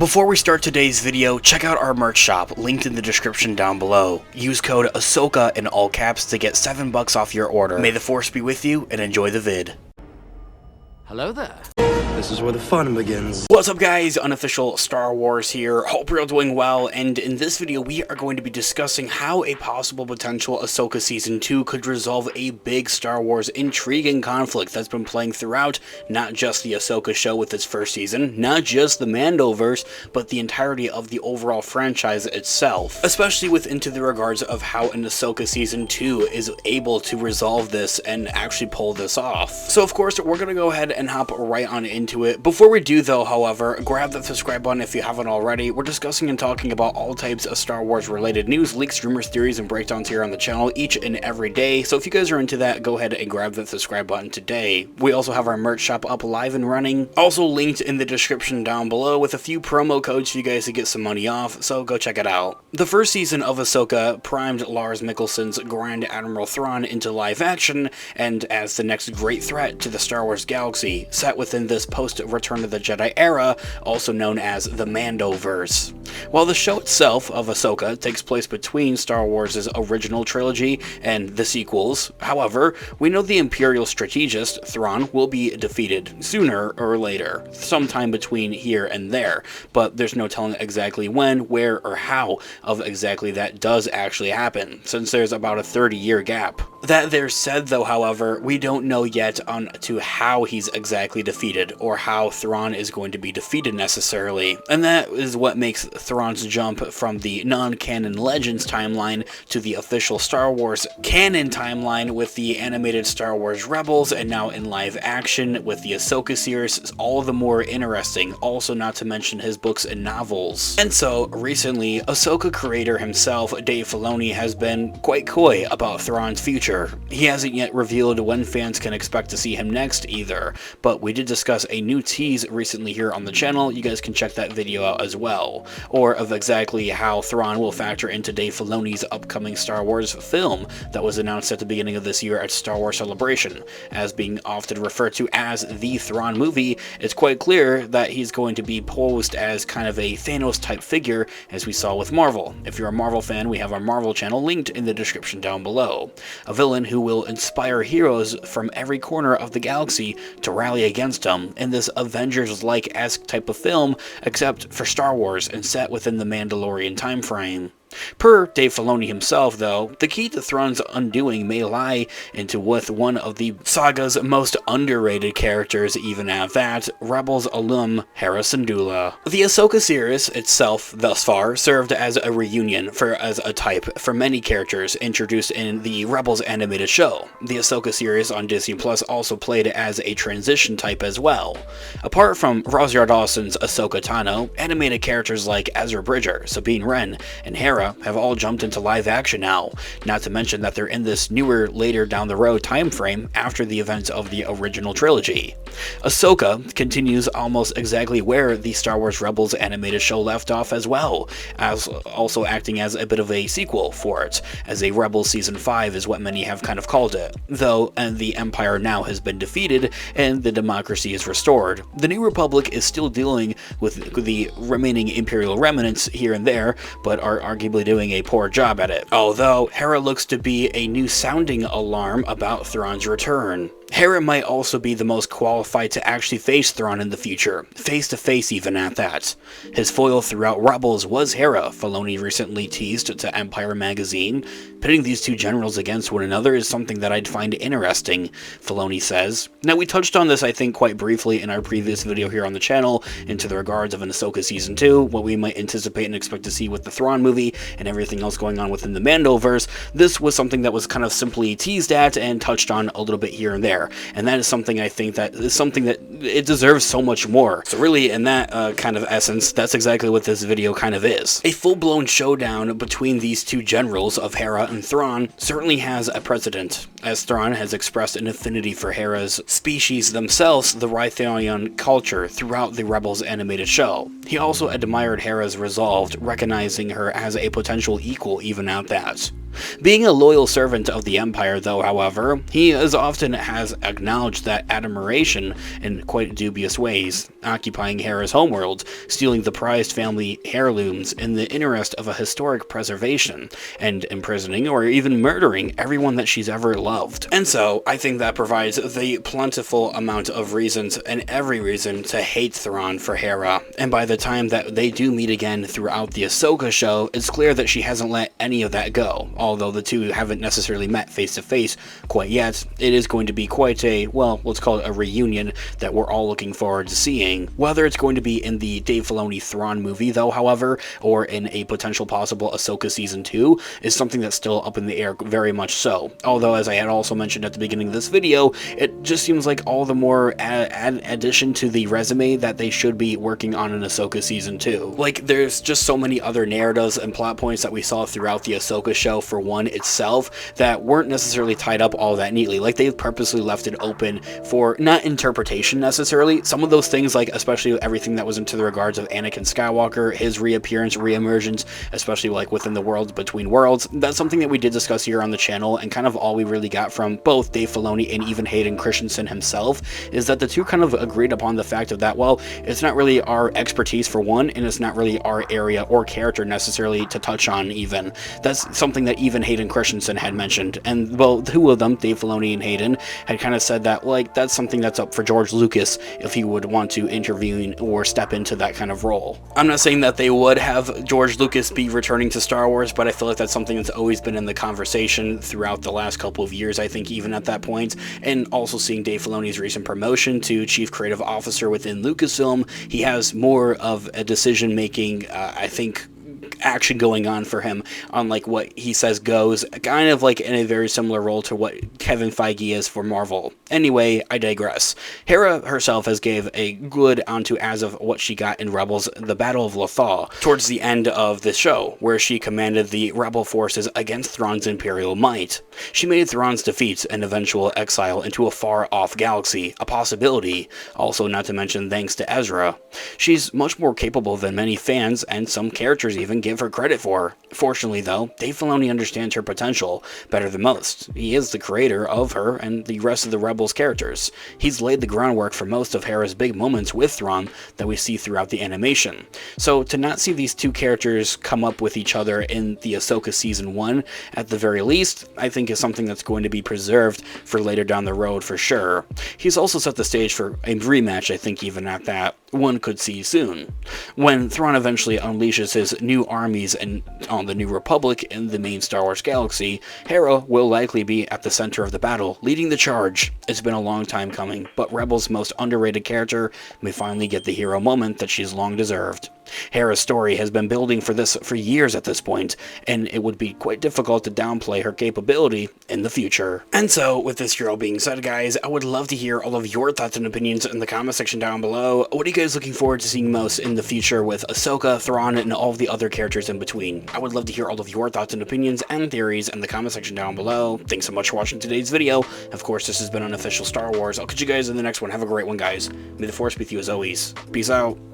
Before we start today's video, check out our merch shop, linked in the description down below. Use code Ahsoka in all caps to get $7 off your order. May the Force be with you, and enjoy the vid. Hello there. This is where the fun begins. What's up guys, Unofficial Star Wars here, hope you're all doing well, and in this video we are going to be discussing how a possible potential Ahsoka Season 2 could resolve a big Star Wars intriguing conflict that's been playing throughout not just the Ahsoka show with its first season, not just the Mandoverse, but the entirety of the overall franchise itself, especially with into the regards of how an Ahsoka Season 2 is able to resolve this and actually pull this off. So of course we're going to go ahead and hop right on into it. Before we do though, however, grab that subscribe button if you haven't already. We're discussing and talking about all types of Star Wars related news, leaks, rumors, theories, and breakdowns here on the channel each and every day. So if you guys are into that, go ahead and grab that subscribe button today. We also have our merch shop up live and running, also linked in the description down below with a few promo codes for you guys to get some money off, so go check it out. The first season of Ahsoka primed Lars Mikkelsen's Grand Admiral Thrawn into live action, and as the next great threat to the Star Wars galaxy, set within this post-Return of the Jedi era, also known as the Mandoverse. While the show itself of Ahsoka takes place between Star Wars' original trilogy and the sequels, however, we know the Imperial strategist Thrawn will be defeated sooner or later, sometime between here and there, but there's no telling exactly when, where, or how of exactly that does actually happen, since there's about a 30-year gap. That there said though, however, we don't know yet on to how he's exactly defeated, or how Thrawn is going to be defeated necessarily, and that is what makes Thrawn's jump from the non-canon Legends timeline to the official Star Wars canon timeline with the animated Star Wars Rebels, and now in live action with the Ahsoka series, all the more interesting, also not to mention his books and novels. And so, recently, Ahsoka creator himself, Dave Filoni, has been quite coy about Thrawn's future. He hasn't yet revealed when fans can expect to see him next either, but we did discuss a new tease recently here on the channel. You guys can check that video out as well, or of exactly how Thrawn will factor into Dave Filoni's upcoming Star Wars film that was announced at the beginning of this year at Star Wars Celebration. As being often referred to as the Thrawn movie, it's quite clear that he's going to be posed as kind of a Thanos type figure, as we saw with Marvel. If you're a Marvel fan, we have our Marvel channel linked in the description down below. A villain who will inspire heroes from every corner of the galaxy to rally against him in this Avengers-like-esque type of film, except for Star Wars and set within the Mandalorian time frame. Per Dave Filoni himself, though, the key to Thrawn's undoing may lie into with one of the saga's most underrated characters, even at that, Rebels alum Hera Syndulla. The Ahsoka series itself, thus far, served as a reunion as a type for many characters introduced in the Rebels animated show. The Ahsoka series on Disney Plus also played as a transition type as well. Apart from Rosario Dawson's Ahsoka Tano, animated characters like Ezra Bridger, Sabine Wren, and Hera have all jumped into live action now, not to mention that they're in this newer, later down the road time frame after the events of the original trilogy. Ahsoka continues almost exactly where the Star Wars Rebels animated show left off as well, as also acting as a bit of a sequel for it, as a Rebels Season 5 is what many have kind of called it, though and the Empire now has been defeated and the democracy is restored. The New Republic is still dealing with the remaining Imperial remnants here and there, but are arguably doing a poor job at it, although Hera looks to be a new sounding alarm about Thrawn's return. Hera might also be the most qualified to actually face Thrawn in the future, face to face even at that. His foil throughout Rebels was Hera, Filoni recently teased to Empire magazine. Pitting these two generals against one another is something that I'd find interesting, Filoni says. Now we touched on this I think quite briefly in our previous video here on the channel, into the regards of an Ahsoka Season 2, what we might anticipate and expect to see with the Thrawn movie, and everything else going on within the Mandoverse. This was something that was kind of simply teased at and touched on a little bit here and there. And that is something I think that is something that it deserves so much more. So really, in that kind of essence, that's exactly what this video kind of is. A full-blown showdown between these two generals of Hera and Thrawn certainly has a precedent. as Thrawn has expressed an affinity for Hera's species themselves, the Rythonian culture, throughout the Rebels animated show. He also admired Hera's resolve, recognizing her as a potential equal even at that. Being a loyal servant of the Empire, though, however, he as often has acknowledged that admiration in quite dubious ways, occupying Hera's homeworld, stealing the prized family heirlooms in the interest of a historic preservation, and imprisoning or even murdering everyone that she's ever loved. And so, I think that provides the plentiful amount of reasons and every reason to hate Thrawn for Hera, and by the time that they do meet again throughout the Ahsoka show, it's clear that she hasn't let any of that go. Although the two haven't necessarily met face to face quite yet, it is going to be quite a, well, let's call it a reunion that we're all looking forward to seeing. Whether it's going to be in the Dave Filoni Thrawn movie, though, however, or in a potential possible Ahsoka Season 2, is something that's still up in the air, very much so. Although, as I had also mentioned at the beginning of this video, it just seems like all the more addition to the resume that they should be working on an Ahsoka Season 2. Like, there's just so many other narratives and plot points that we saw throughout the Ahsoka show for one itself that weren't necessarily tied up all that neatly. Like, they've purposely left it open for not interpretation necessarily. Some of those things, like especially everything that was into the regards of Anakin Skywalker, his reappearance, reemergence, especially like within the worlds between worlds, that's something that we did discuss here on the channel, and kind of all we really got from both Dave Filoni and even Hayden Christensen himself is that the two kind of agreed upon the fact of that, well, it's not really our expertise for one, and it's not really our area or character necessarily to touch on even. That's something that even Hayden Christensen had mentioned, and well, two of them, Dave Filoni and Hayden, had kind of said that, like, that's something that's up for George Lucas if he would want to intervene or step into that kind of role. I'm not saying that they would have George Lucas be returning to Star Wars, but I feel like that's something that's always been in the conversation throughout the last couple of years, I think, even at that point. And also seeing Dave Filoni's recent promotion to Chief Creative Officer within Lucasfilm, he has more of a decision-making, I think, action going on for him on like what he says goes, kind of like in a very similar role to what Kevin Feige is for Marvel. Anyway, I digress. Hera herself has gave a good onto as of what she got in Rebels, the Battle of Lothal, towards the end of the show, where she commanded the rebel forces against Thrawn's Imperial might. She made Thrawn's defeat and eventual exile into a far-off galaxy a possibility, also not to mention thanks to Ezra. She's much more capable than many fans and some characters even give her credit for. Fortunately, though, Dave Filoni understands her potential better than most. He is the creator of her and the rest of the Rebels characters. He's laid the groundwork for most of Hera's big moments with Thrawn that we see throughout the animation. So to not see these two characters come up with each other in the Ahsoka Season 1, at the very least, I think is something that's going to be preserved for later down the road for sure. He's also set the stage for a rematch, I think, even at that, one could see soon. When Thrawn eventually unleashes his new armies on the New Republic in the main Star Wars galaxy, Hera will likely be at the center of the battle, leading the charge. It's been a long time coming, but Rebels' most underrated character may finally get the hero moment that she's long deserved. Hera's story has been building for years at this point, and it would be quite difficult to downplay her capability in the future. And so, with this all being said, guys, I would love to hear all of your thoughts and opinions in the comment section down below. What are you guys looking forward to seeing most in the future with Ahsoka, Thrawn, and all of the other characters in between? I would love to hear all of your thoughts and opinions and theories in the comment section down below. Thanks so much for watching today's video. Of course, this has been Unofficial Star Wars. I'll catch you guys in the next one. Have a great one, guys. May the Force be with you as always. Peace out.